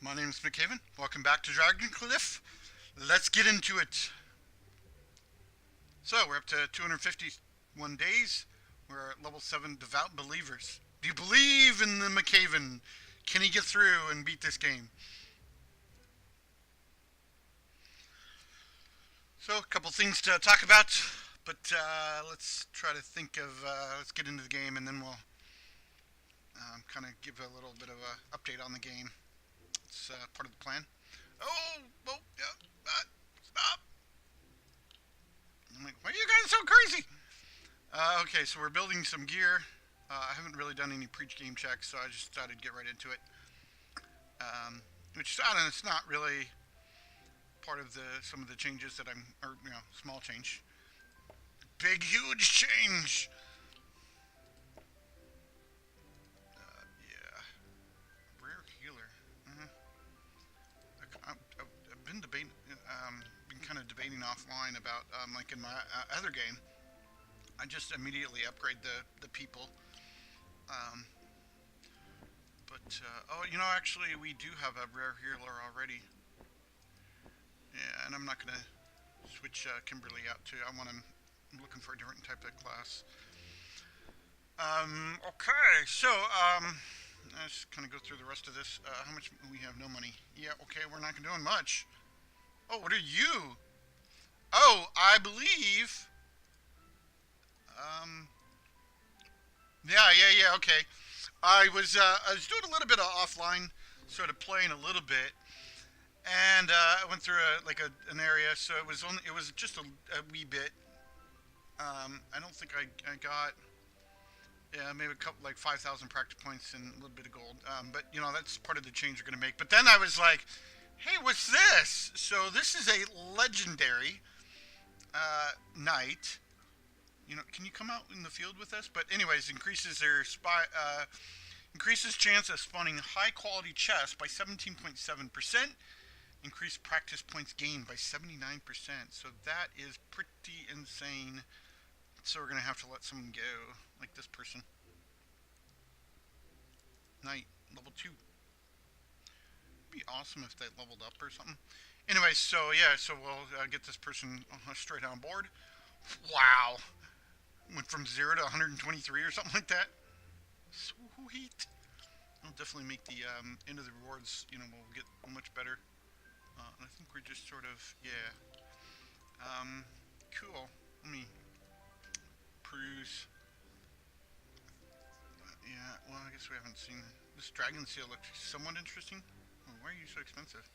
My name is McCaven. Welcome back to Dragpn. Let's get into it. So, we're up to 251 days. We're at level 7 Devout Believers. Do you believe in the McCaven? Can he get through and beat this game? So, a couple things to talk about, but let's try to think of, let's get into the game and then we'll kind of give a little bit of an update on the game. It's part of the plan. Yeah, stop. I'm like, why are you guys so crazy? Okay, so we're building some gear. I haven't really done any pre-game checks, so I just decided to get right into it. Which, I don't know, it's not really part of some of the changes that small change. Big, huge change! Yeah. Rare healer. I've been debating, been kind of debating offline about, like in my other game, I just immediately upgrade the people. Actually, we do have a rare healer already. Yeah, and I'm not gonna switch Kimberly out too. I'm looking for a different type of class. Okay, so let's kind of go through the rest of this. How much we have? No money. Yeah, okay, we're not doing much. Oh, what are you? Oh, I believe. Yeah. Okay. I was doing a little bit of offline, sort of playing a little bit, and I went through an area, so it was just a wee bit. I don't think I got maybe a couple, like 5,000 practice points and a little bit of gold. But that's part of the change we're gonna make. But then I was like, hey, what's this? So this is a legendary knight. Can you come out in the field with us? But anyways, increases chance of spawning high quality chests by 17.7%. Increased practice points gained by 79%. So that is pretty insane. So we're gonna have to let someone go, like this person. Knight, level 2. Be awesome if they leveled up or something. Anyway, so we'll get this person straight on board. Wow. Went from 0 to 123 or something like that. Sweet. I'll definitely make the end of the rewards, we'll get much better. I think we're just sort of, yeah. Cool. Let me peruse. Yeah, well, I guess we haven't seen this dragon seal. Looks somewhat interesting. Oh, why are you so expensive?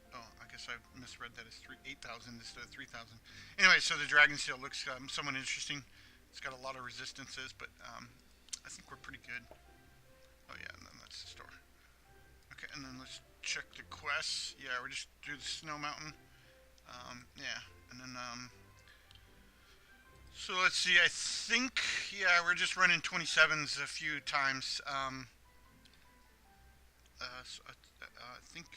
Oh, I guess I misread that as 8,000 instead of 3,000. Anyway, so the dragon seal looks somewhat interesting. It's got a lot of resistances, but I think we're pretty good. Oh yeah, and then that's the store. Okay, and then let's check the quests. Yeah, we're just through the snow mountain. Yeah, and then so let's see. I think we're just running 27s a few times. I think.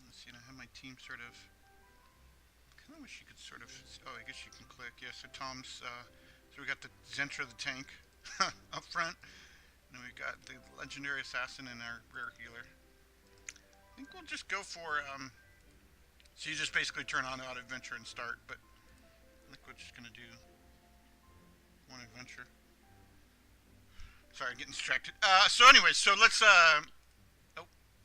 Let's see. I have my team sort of. I kind of wish you could sort of. Oh, I guess you can click. Yeah. So Tom's. So we got the Zentra the tank up front. And we got the legendary assassin and our rare healer. I think we'll just go for so you just basically turn on auto adventure and start, but I think we're just gonna do one adventure. Sorry, getting distracted. So anyways, so let's oh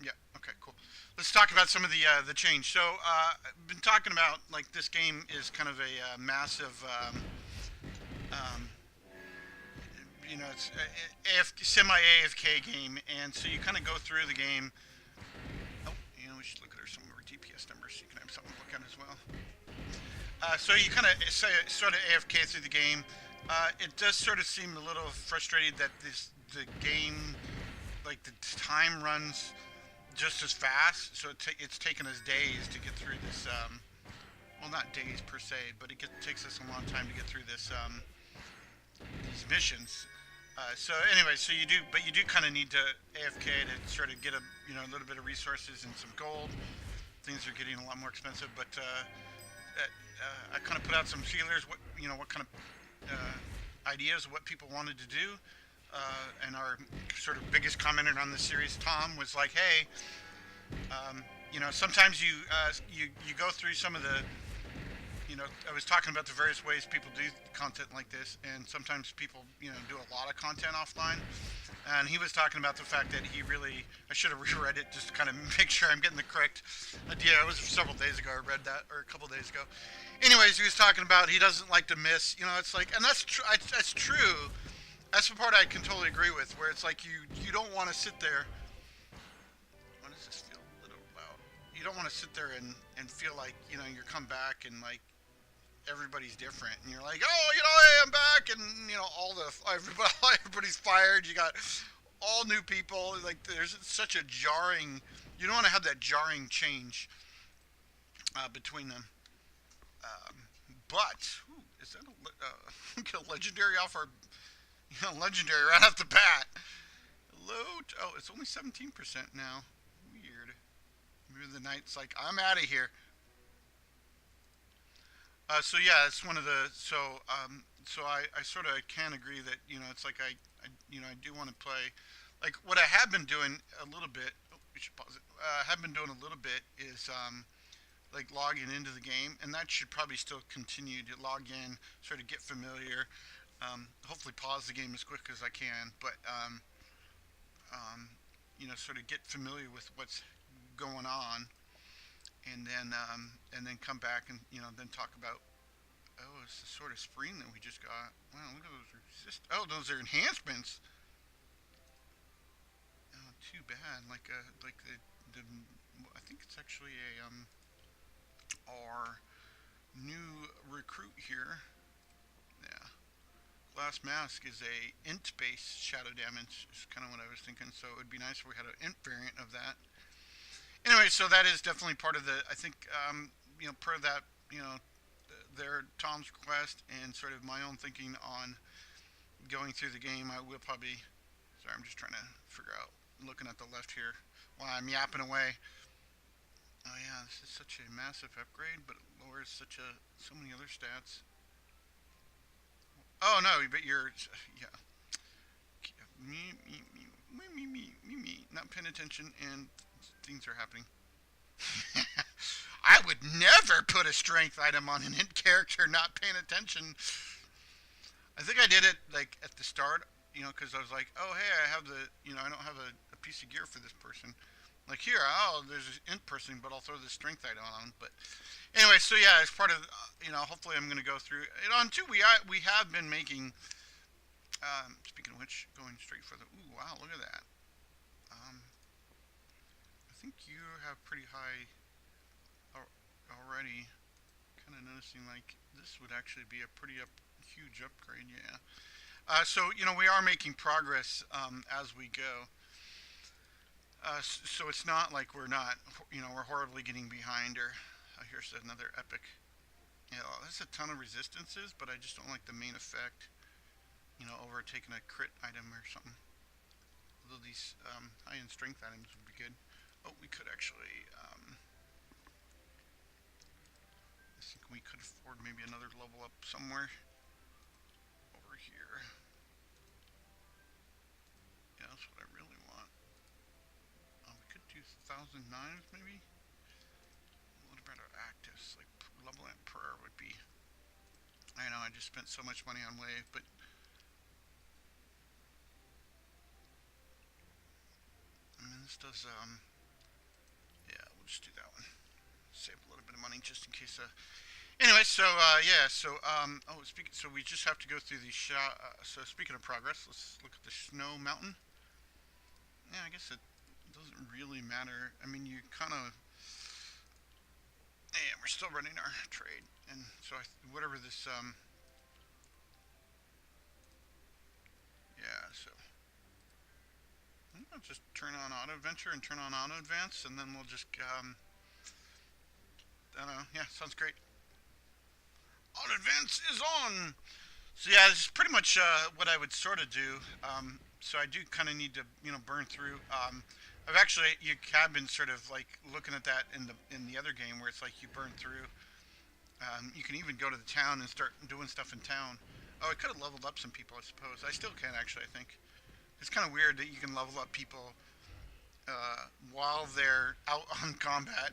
yeah, okay, cool. Let's talk about some of the change. So I've been talking about like this game is kind of a massive it's a semi-AFK game, and so you kind of go through the game. Oh, we should look at some of our DPS numbers so you can have something to look at as well. So you kind of sort of AFK through the game. It does sort of seem a little frustrating that the game, like the time runs just as fast. So it's taken us days to get through this. Well, not days per se, but it takes us a long time to get through this. These missions. So anyway, you do kind of need to AFK to sort of get a little bit of resources and some gold. Things are getting a lot more expensive, but I kind of put out some feelers. What kind of ideas of what people wanted to do. and our sort of biggest commenter on the series, Tom, was like, "Hey, sometimes you go through some of the I was talking about the various ways people do content like this, and sometimes people, do a lot of content offline. And he was talking about the fact that I should have reread it just to kind of make sure I'm getting the correct idea. It was several days ago I read that, or a couple days ago. Anyways, he was talking about he doesn't like to miss, it's like, and that's true. That's the part I can totally agree with, where it's like you don't want to sit there. Why does this feel a little loud? You don't want to sit there and feel like, you come back and like, everybody's different, and you're like, oh, hey, I'm back, and everybody's fired. You got all new people. Like, there's such a jarring. You don't want to have that jarring change between them. Um, but is that a legendary off our legendary right off the bat? Load. Oh, it's only 17% now. Weird. Maybe the knight's like, I'm out of here. So yeah, it's one of the so I sort of can agree that it's like I do want to play, like what I have been doing a little bit. Oh, we should pause it. Have been doing a little bit is like logging into the game, and that should probably still continue to log in, sort of get familiar. Hopefully pause the game as quick as I can, but um, sort of get familiar with what's going on, and then come back and then talk about, oh, it's the sort of screen that we just got. Wow, look at those those are enhancements. Oh, too bad. Like the I think it's actually our new recruit here. Yeah, glass mask is a int based shadow damage. Is kind of what I was thinking. So it would be nice if we had an int variant of that. Anyway, so that is definitely part of the. I think per that their Tom's request and sort of my own thinking on going through the game. I will probably. Sorry, I'm just trying to figure out. Looking at the left here while I'm yapping away. Oh yeah, this is such a massive upgrade, but it lowers so many other stats. Oh no, but you're yeah. Me, not paying attention, and things are happening. I would never put a strength item on an int character not paying attention. I think I did it like at the start, because I was like, oh hey, I have I don't have a piece of gear for this person. Like here, oh, there's an int person, but I'll throw this strength item on. But anyway, so yeah, as part of hopefully I'm going to go through it on too. We have been making. Speaking of which, going straight for the. Ooh, wow, look at that. I think you have pretty high already. Kind of noticing like this would actually be a pretty huge upgrade. Yeah. So we are making progress as we go. So it's not like we're not we're horribly getting behind. Or here's another epic. Yeah, there's a ton of resistances, but I just don't like the main effect. Over taking a crit item or something. Although these high-end strength items would be good. Oh, we could actually. I think we could afford maybe another level up somewhere. Over here. Yeah, that's what I really want. We could do 1,000 knives maybe. What about our actives? Like level at prayer would be. I know I just spent so much money on wave, but I mean this does yeah, we'll just do that one. Save a little bit of money just in case. Anyway, so yeah, so so we just have to go through these shot. So speaking of progress, let's look at the snow mountain. Yeah, I guess it doesn't really matter. I mean, you kind of. Yeah, we're still running our trade, and so whatever this yeah, so I'll just turn on auto adventure and turn on auto advance, and then we'll just I don't know. Yeah, sounds great. Auto advance is on. So yeah, this is pretty much what I would sort of do. So I do kind of need to burn through. I've actually you have been sort of like looking at that in the other game where it's like you burn through. You can even go to the town and start doing stuff in town. Oh, I could have leveled up some people, I suppose. I still can actually, I think. it's kind of weird that you can level up people while they're out on combat,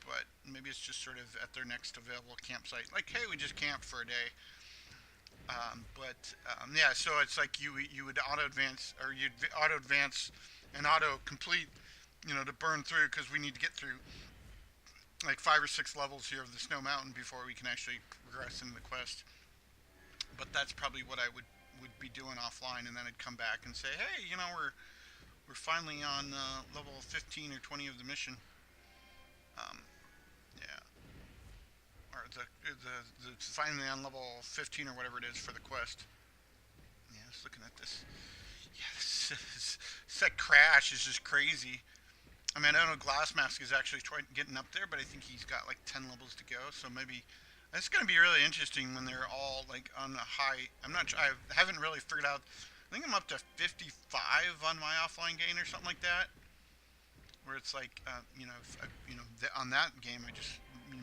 but maybe it's just sort of at their next available campsite. Like, hey, we just camped for a day. But yeah, so it's like you would auto advance, or you'd auto advance and auto complete, to burn through, because we need to get through like 5 or 6 levels here of the Snow Mountain before we can actually progress in the quest. But that's probably what I would be doing offline, and then I'd come back and say, hey, we're finally on level 15 or 20 of the mission. Um, yeah, or the finally on level 15 or whatever it is for the quest. Yeah, just looking at this. Yeah, that crash is just crazy. I mean, I don't know. Glass Mask is actually getting up there, but I think he's got like 10 levels to go. So maybe it's going to be really interesting when they're all like on a high. I'm not. I haven't really figured out. I think I'm up to 55 on my offline gain or something like that. Where it's like, on that game, I just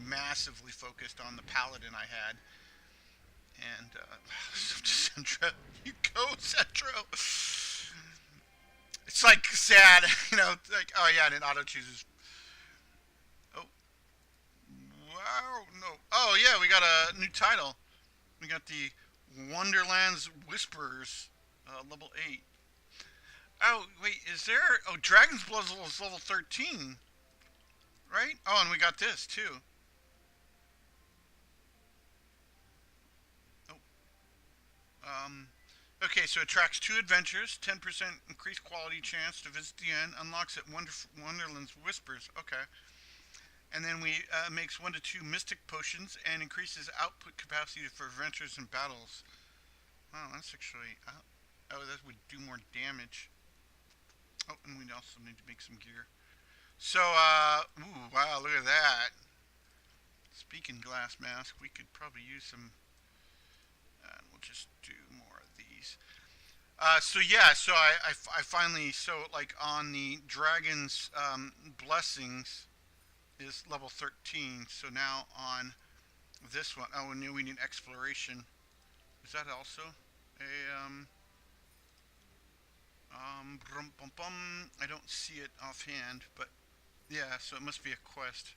massively focused on the paladin I had. And Centro, you go Centro. It's like sad, like, oh yeah, and it auto chooses. Oh, wow, no. Oh yeah, we got a new title. We got the Wonderlands Whisperers, level 8. Oh, wait, is there? Oh, Dragon's Blood is level 13, right? Oh, and we got this too. Oh, okay, so it tracks 2 adventures, 10% increased quality chance to visit the end, unlocks at Wonderland's Whispers. Okay. And then we makes 1 to 2 mystic potions and increases output capacity for adventures and battles. Oh, that's actually. Oh, that would do more damage. Oh, and we also need to make some gear. So, ooh, wow, look at that. Speaking Glass Mask, we could probably use some. We'll just do more of these. So yeah, so I finally, so like on the Dragon's Blessings is level 13. So now on this one, oh, and we need Exploration. Is that also a I don't see it offhand, but yeah, so it must be a quest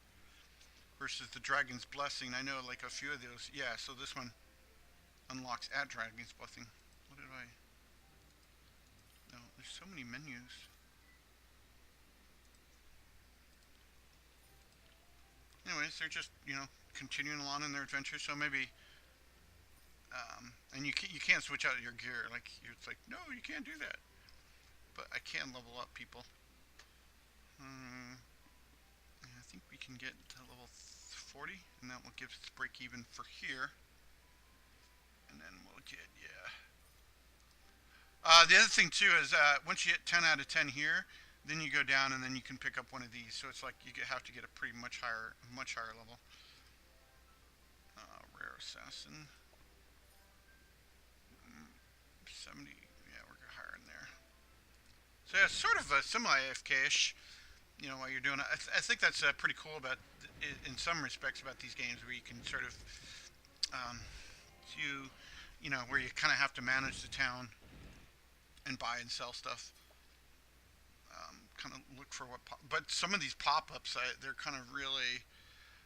versus the Dragon's Blessing. I know like a few of those. Yeah, so this one unlocks at Dragon's Blessing. What did I? No, there's so many menus. Anyways, they're just continuing along in their adventure. So maybe, and you can't switch out your gear. Like it's like no, you can't do that. But I can level up people. Yeah, I think we can get to level 40, and that will give us break even for here. And then we'll get the other thing too is once you hit 10 out of 10 here, then you go down and then you can pick up one of these. So it's like you have to get a pretty much higher level. Rare Assassin. 70. Yeah, we're higher in there. So yeah, it's sort of a semi-AFK-ish. While you're doing it, I think that's pretty cool about, in some respects, about these games where you can sort of, where you kind of have to manage the town and buy and sell stuff. Kind of look for but some of these pop-ups, they're kind of really,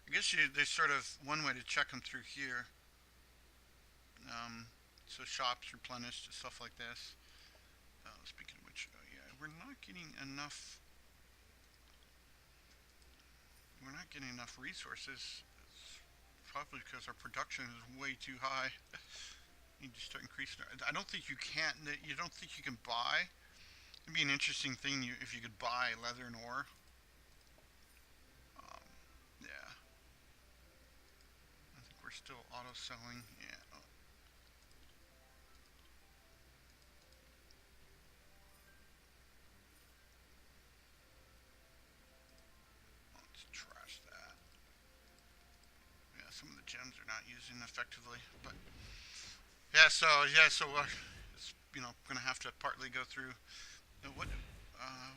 I guess there's sort of one way to check them through here. So shops replenished, stuff like this. Speaking of which, yeah, we're not getting enough. We're not getting enough resources. It's probably because our production is way too high. You need to start increasing. I don't think you can. You don't think you can buy. It'd be an interesting thing if you could buy leather and ore. Yeah. I think we're still auto selling. Yeah. Let's trash that. Yeah, some of the gems are not using effectively, but yeah. So it's gonna have to partly go through. What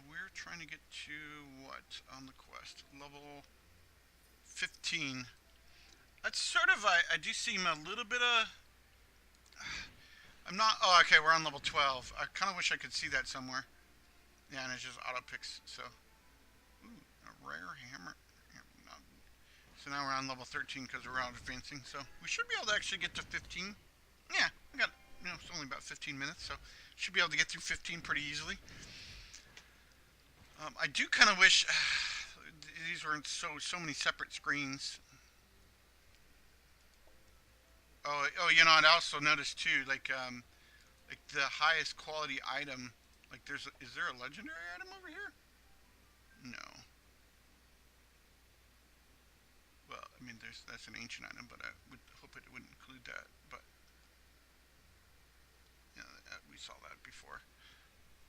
we're trying to get to what on the quest level 15. That's sort of I do seem a little bit of I'm not. Oh, okay. We're on level 12. I kind of wish I could see that somewhere. Yeah, and it's just auto picks. So, ooh, a rare hammer. No. So now we're on level 13 because we're out advancing. So we should be able to actually get to 15. Yeah, we got. It's only about 15 minutes, so should be able to get through 15 pretty easily. I do kind of wish these were in so many separate screens. Oh, I also noticed too, like the highest quality item. Like, is there a legendary item over here? No. Well, I mean, that's an ancient item, but I would hope it wouldn't include that. But we saw that before.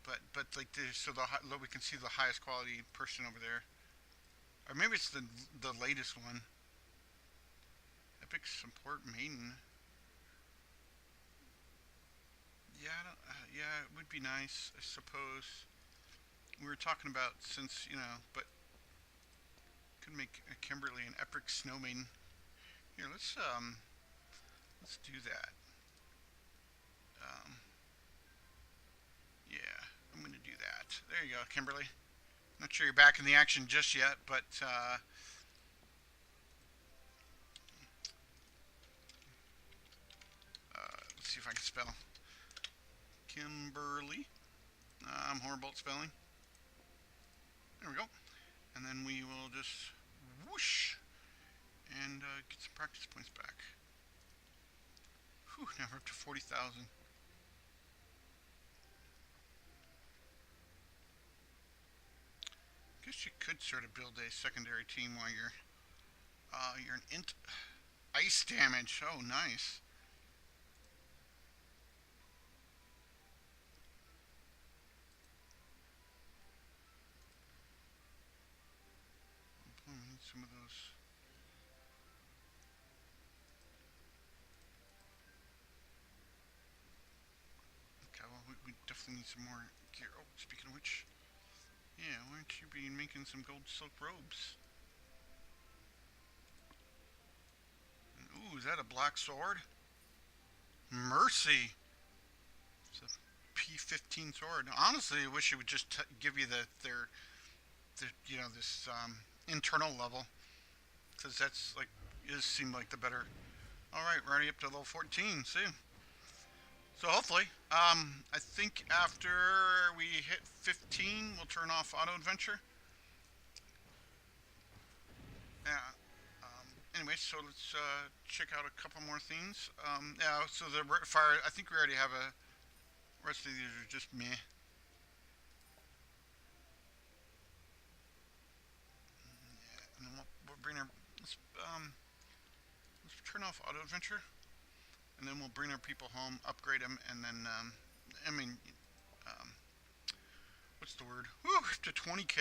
But like, we can see the highest quality person over there, or maybe it's the latest one. Epic support maiden. Yeah, yeah, it would be nice, I suppose. We were talking about since but could make a Kimberly an epic snow maiden. Here, let's do that. Um, yeah, I'm gonna do that. There you go, Kimberly. Not sure you're back in the action just yet, but let's see if I can spell Kimberly. I'm horrible at spelling. There we go. And then we will just whoosh and get some practice points back. Whew, now we're up to 40,000. Guess you could sort of build a secondary team while you're an int ice damage. Oh, nice. We need some of those. Okay, well, we definitely need some more gear. Oh, speaking of which, yeah, why don't you be making some gold silk robes? And, ooh, is that a black sword? Mercy. It's a P15 sword. Honestly, I wish it would just give you this internal level, because that's like it seemed like the better. All right, we're already up to level 14. See, so hopefully, I think after we hit 15, we'll turn off auto adventure. Yeah. Anyway, so let's check out a couple more things. Yeah. So the fire. I think we already have a. Rest of these are just meh. And then we'll bring our. Let's turn off auto adventure, and then we'll bring our people home, upgrade them, and then I mean, um, what's the word? Whew, to 20K.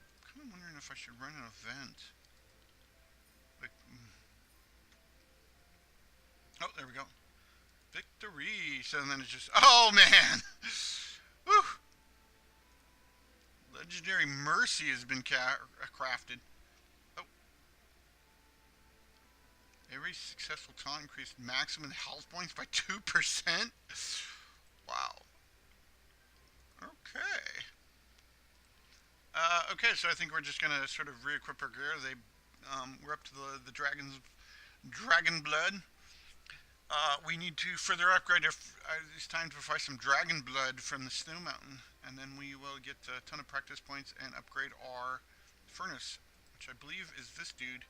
I'm kind of wondering if I should run an event. Like, oh, there we go. Victory. So then it's just, oh man. Whew. Legendary Mercy has been crafted. Oh. Every successful taunt increased maximum health points by 2%. Wow. Okay. Okay, so I think we're just gonna sort of re-equip our gear. We're up to the dragon blood. We need to further upgrade. It's time to find some dragon blood from the snow mountain, and then we will get a ton of practice points and upgrade our furnace, which I believe is this dude.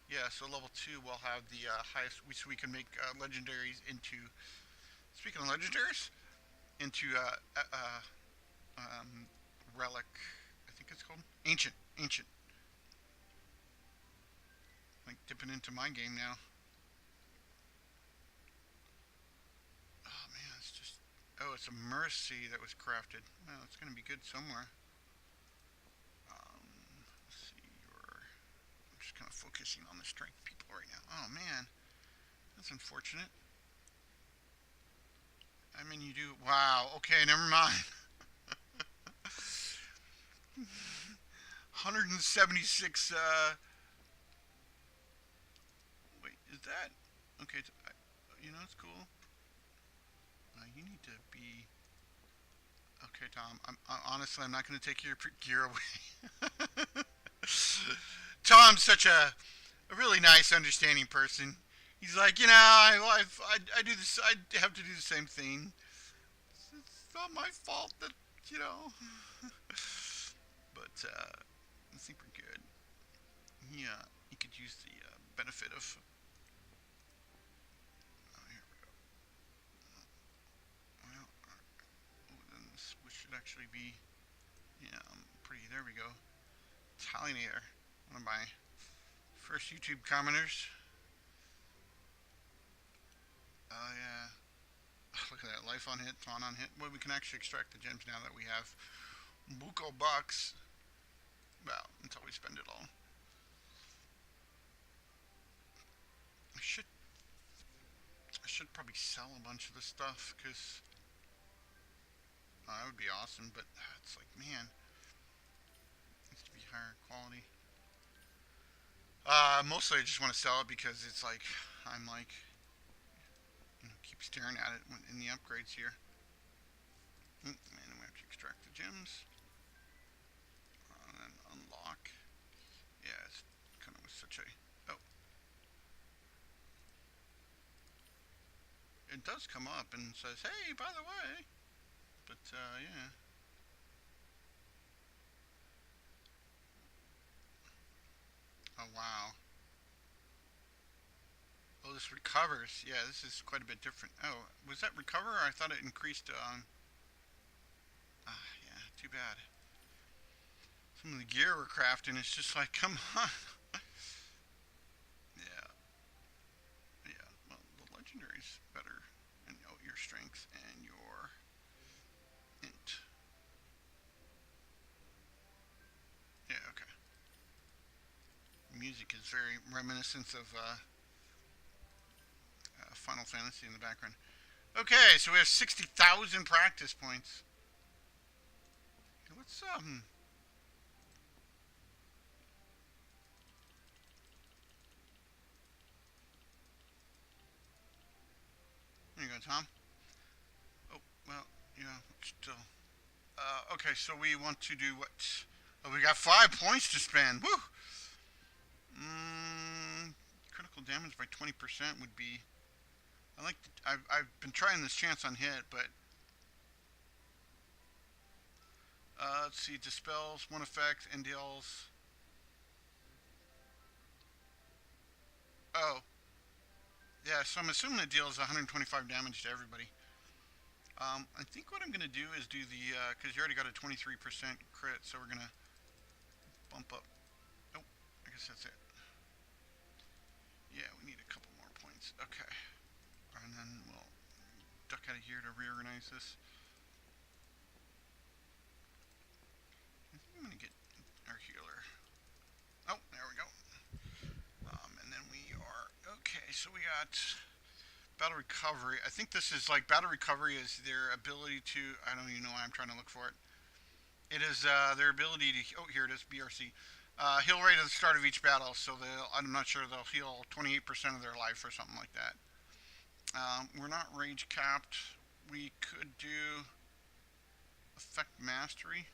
Yeah, so level 2 we'll have the highest, so we can make legendaries into. Speaking of legendaries, into relic. I think it's called ancient. Like dipping into my game now. Oh man, it's just. Oh, it's a mercy that was crafted. Well, it's gonna be good somewhere. Let's see. I'm just kind of focusing on the strength people right now. Oh man, that's unfortunate. I mean, you do. Wow. Okay, never mind. 176. Wait, is that okay? you know, it's cool. You need to be okay, Tom. Honestly, I'm not going to take your gear away. Tom's such a really nice, understanding person. He's like, you know, I do this. I have to do the same thing. It's not my fault that you know. But I think we're good. Yeah, you could use the benefit of. Oh, here we go. Well, then this should actually be. Yeah, pretty. There we go. Italianator. One of my first YouTube commenters. Oh yeah. Look at that. Life on hit, Taunt on hit. Well, we can actually extract the gems now that we have Buko bucks. Well, until we spend it all. I should probably sell a bunch of this stuff because that would be awesome. But it's like, man, it needs to be higher quality. Mostly I just want to sell it because it's like I'm like, you know, keep staring at it in the upgrades here. And then we have to extract the gems and then unlock. Yeah, it's kind of such a. Oh, it does come up and says, "Hey, by the way." But yeah. Oh wow. Oh, this recovers. Yeah, this is quite a bit different. Oh, was that recover? Or I thought it increased. Yeah. Too bad. Some of the gear we're crafting is just like, come on. Yeah. Yeah. Well, the legendary's better. And oh, your strength and your int. Yeah. Okay. Music is very reminiscent of Final Fantasy in the background. Okay, so we have 60,000 practice points. Let's There you go, Tom. Oh well, yeah, still. Okay, so we want to do what? Oh, we got 5 points to spend. Woo! Critical damage by 20% would be. I like. I've been trying this chance on hit, but let's see. Dispels one effect and deals. Oh, yeah. So I'm assuming it deals 125 damage to everybody. I think what I'm gonna do is do the because you already got a 23% crit, so we're gonna bump up. Oh, I guess that's it. Yeah, we need a couple more points. Okay, and then we'll duck out of here to reorganize this. I think I'm gonna get our healer. Oh, there we go. And then we are okay. So we got battle recovery. I think this is like battle recovery is their ability to. I don't even know why I'm trying to look for it. It is their ability to. Oh, here it is. BRC. Heal rate at the start of each battle. So I'm not sure they'll heal 28% of their life or something like that. We're not rage capped. We could do effect mastery.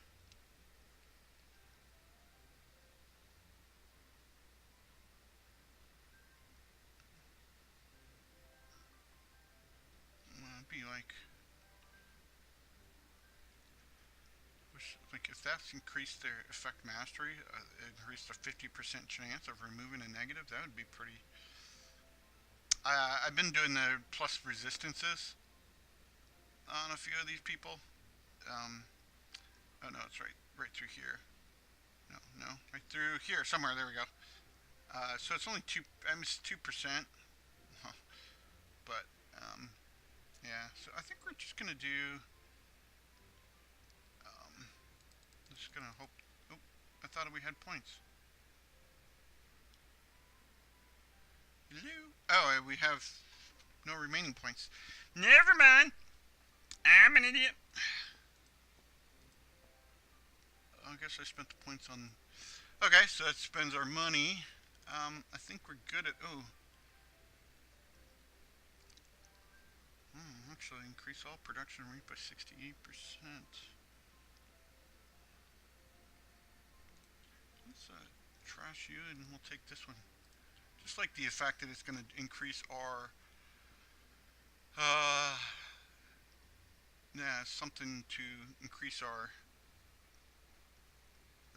It'd be like if that's increased their effect mastery, increased a 50% chance of removing a negative. That would be pretty. I've been doing the plus resistances on a few of these people. Um, oh no, it's right through here. No, right through here somewhere. There we go. So it's only two. I mean, it's 2%. Huh. But yeah. So I think we're just gonna do. I'm just gonna hope. Oh, I thought we had points. Hello. Oh, we have no remaining points. Never mind. I'm an idiot. I guess I spent the points on. Okay, so that spends our money. I think we're good at. Oh. actually increase all production rate by 68%. Let's trash you, and we'll take this one. Just like the fact that it's going to increase our, something to increase our,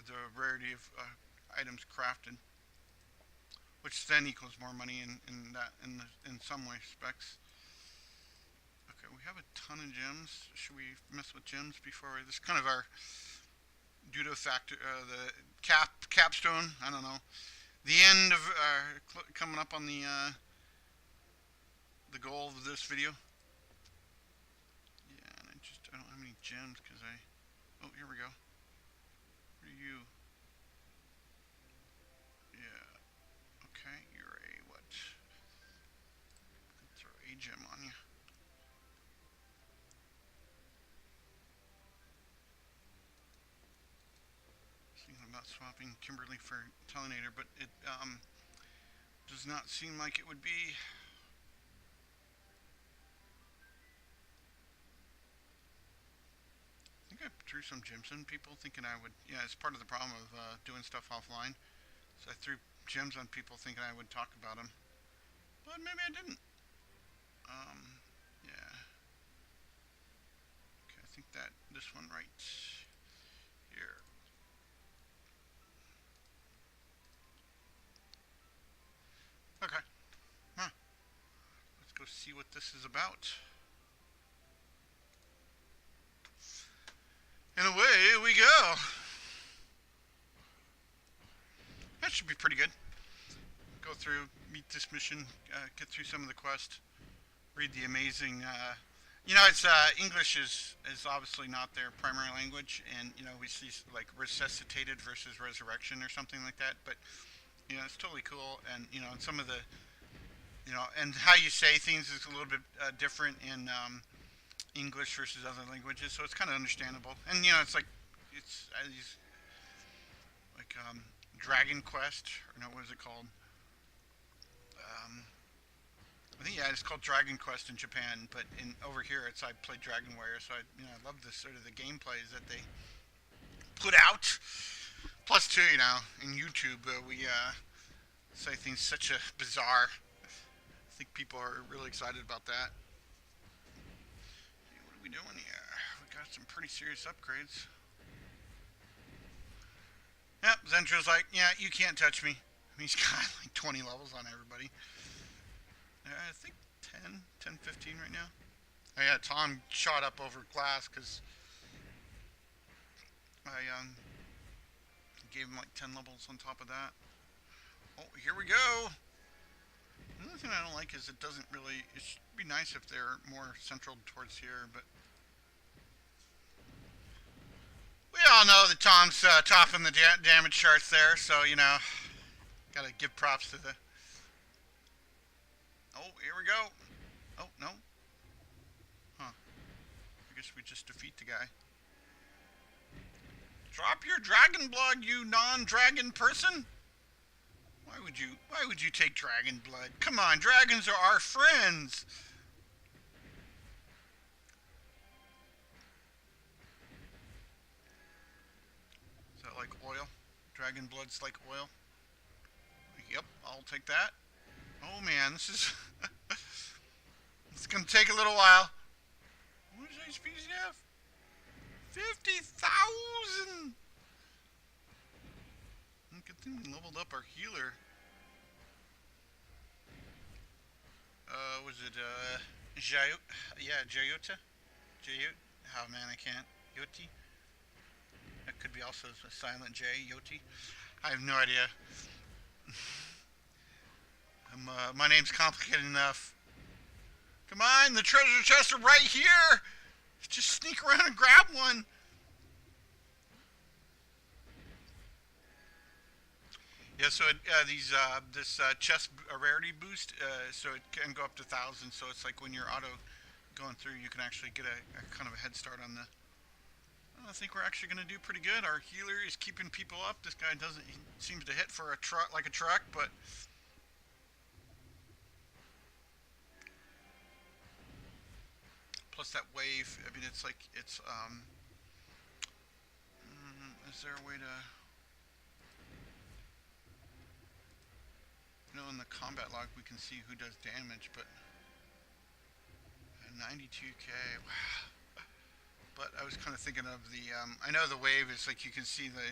the rarity of items crafted, which then equals more money in some respects. Okay, we have a ton of gems. Should we mess with gems before this is kind of our due to factor the capstone? I don't know. The end of coming up on the goal of this video. Yeah, and I don't have any gems because oh, here we go. What are you? Yeah. Okay, you're a what? Let's throw a gem on you. Thinking about swapping Kimberly for Telinator, but it does not seem like it would be. I think I threw some gems in people thinking I would. Yeah, it's part of the problem of doing stuff offline. So I threw gems on people thinking I would talk about them, but maybe I didn't. Yeah. Okay, I think that this one right here. Okay. Huh. Let's go see what this is about. And away we go. That should be pretty good. Go through, meet this mission, get through some of the quest, read the amazing. It's English is obviously not their primary language, and we see like resuscitated versus resurrection or something like that. But it's totally cool, and and some of the and how you say things is a little bit different in English versus other languages, so it's kind of understandable. And it's like it's these like Dragon Quest, or no, what is it called? I think it's called Dragon Quest in Japan, but over here I played Dragon Warrior, so I love this sort of the gameplays that they put out. Plus, too, in YouTube we say things such a bizarre. I think people are really excited about that. Hey, what are we doing here? We got some pretty serious upgrades. Yep, Zentro's like, yeah, you can't touch me. He's got like 20 levels on everybody. I think 10, 15 right now. Oh yeah, Tom shot up over glass because I gave him like 10 levels on top of that. Oh, here we go. Another thing I don't like is it doesn't really. It should be nice if they're more central towards here, but we all know that Tom's topping the damage charts there, so gotta give props to the. Oh, here we go. Oh, no. Huh. I guess we just defeat the guy. Drop your dragon blood, you non-dragon person. Why would you take dragon blood? Come on, dragons are our friends. Is that like oil? Dragon blood's like oil? Yep, I'll take that. Oh man, this is it's gonna take a little while. What does HP have? 50,000! Good thing we leveled up our healer. Was it Jayota? Oh man, I can't. Yoti? That could be also a silent J, Yoti. I have no idea. My name's complicated enough. Come on, the treasure chests are right here! Just sneak around and grab one. Yeah, so this chest rarity boost, so it can go up to 1,000. So it's like when you're auto going through, you can actually get a kind of a head start on the. I think we're actually going to do pretty good. Our healer is keeping people up. This guy doesn't. He seems to hit for a truck like a truck, but. plus that wave. I mean, it's like is there a way to, in the combat log we can see who does damage, but 92k. Wow. But I was kind of thinking of the. I know the wave is like you can see the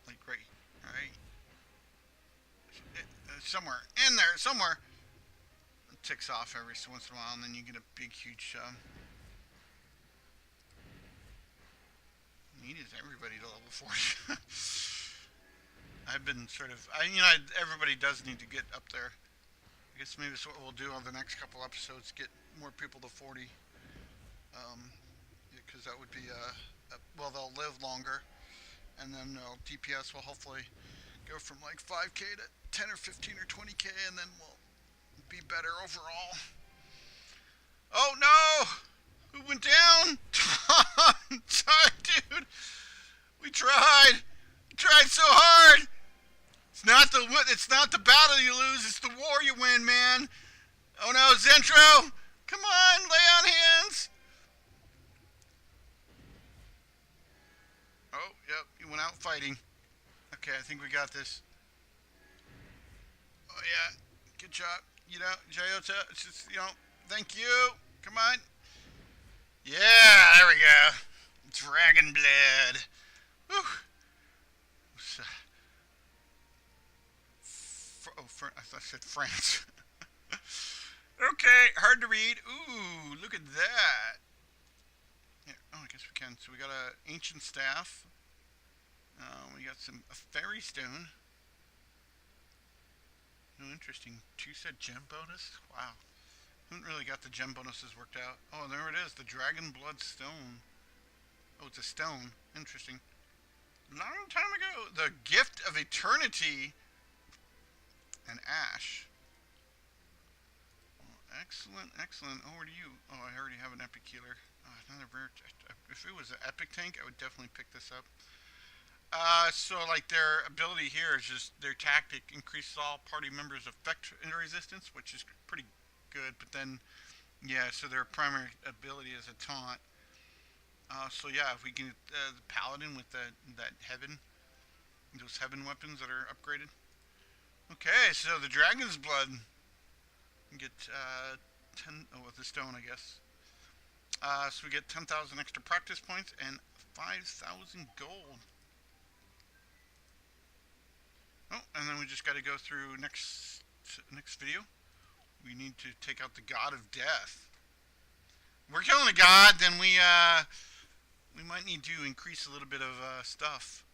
like right, somewhere in there, somewhere. It ticks off every once in a while, and then you get a big, huge. Need is everybody to level 40. I've been sort of, everybody does need to get up there. I guess maybe that's what we'll do on the next couple episodes, get more people to 40. Because that would be, well, they'll live longer, and then DPS will hopefully go from like 5k to 10 or 15 or 20k, and then we'll be better overall. Oh no! Who went down? Sorry, dude. We tried. We tried so hard. It's not the battle you lose. It's the war you win, man. Oh no, Zentro. Come on, lay on hands. Oh, yep. He went out fighting. Okay, I think we got this. Oh yeah. Good job. Jayota. It's just, thank you. Come on. Yeah, there we go. Dragon blood. Whew. I thought I said France. Okay, hard to read. Ooh, look at that. Yeah, I guess we can. So we got a ancient staff. We got a fairy stone. Oh, interesting. 2 set gem bonus. Wow. Haven't really got the gem bonuses worked out. Oh, there it is. The dragon blood stone. Oh, it's a stone. Interesting. Long time ago. The gift of eternity. And ash. Oh, excellent, excellent. Over to you. Oh, I already have an epic healer. Oh, another rare. If it was an epic tank, I would definitely pick this up. So like their ability here is just their tactic increases all party members' effect resistance, which is pretty good. But then, yeah, so their primary ability is a taunt. So yeah, if we can the paladin with that heaven, those heaven weapons that are upgraded. Okay, so the dragon's blood. You get 10. Oh, with the stone, I guess. So we get 10,000 extra practice points and 5,000 gold. Oh, and then we just got to go through next video. We need to take out the god of death. We're killing a god, then we might need to increase a little bit of stuff.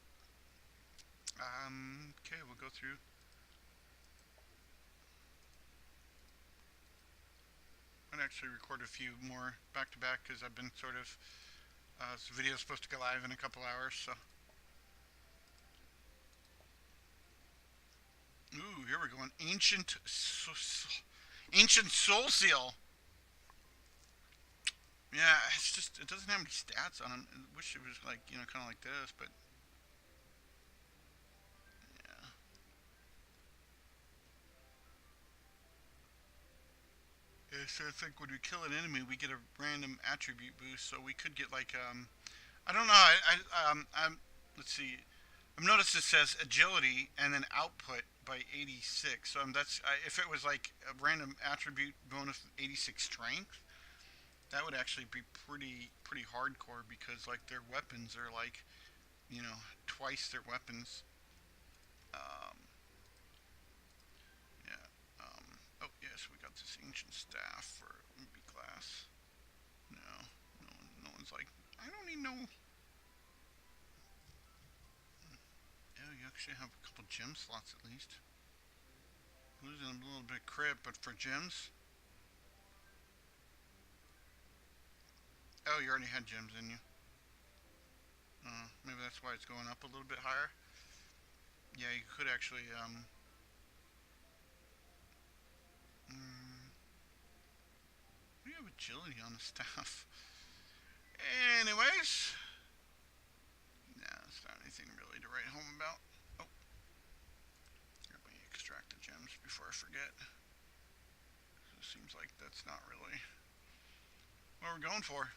Okay, we'll go through. I'd actually record a few more back to back because I've been sort of. This video is supposed to go live in a couple hours, so. Ooh, here we're going. Ancient Soul Seal. Yeah, it's just, it doesn't have any stats on him. I wish it was like, kind of like this, but. Yeah. Yeah, so I think when we kill an enemy, we get a random attribute boost, so we could get like, I don't know, let's see. I've noticed it says agility and then output by 86. So if it was like a random attribute bonus 86 strength, that would actually be pretty hardcore because like their weapons are like, twice their weapons. Yeah. Oh yes, we got this ancient staff for B class. No one's like, I don't need no. Yeah, you actually have a couple gem slots at least. Losing a little bit of crit, but for gems. Oh, you already had gems in you. Maybe that's why it's going up a little bit higher. Yeah, you could actually, we have agility on the staff. Anyways. Nah, it's not anything really to write home about. Oh. Let me extract the gems before I forget. It seems like that's not really we're going for.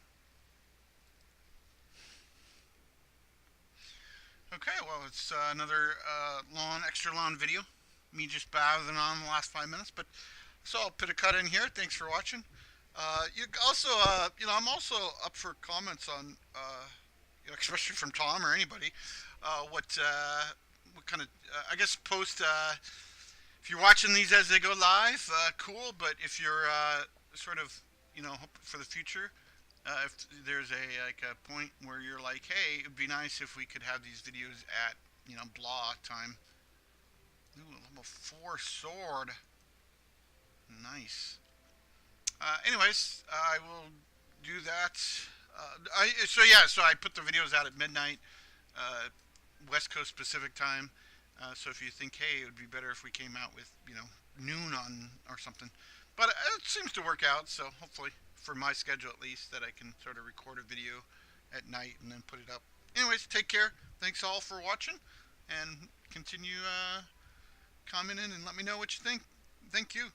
Okay, well, it's another extra long video. Me just bathing on the last 5 minutes, but so I'll put a cut in here. Thanks for watching. You also, I'm also up for comments on, especially from Tom or anybody, what kind of, I guess, post. If you're watching these as they go live, cool. But if you're sort of, for the future, if there's a point where you're like, hey, it'd be nice if we could have these videos at blah time. Ooh, level 4 sword. Nice. Anyways, I will do that. So I put the videos out at midnight, uh, West Coast Pacific time. So if you think, hey, it would be better if we came out with noon on or something, but it seems to work out. So hopefully, for my schedule at least, that I can sort of record a video at night and then put it up. Anyways, take care. Thanks all for watching, and continue commenting and let me know what you think. Thank you.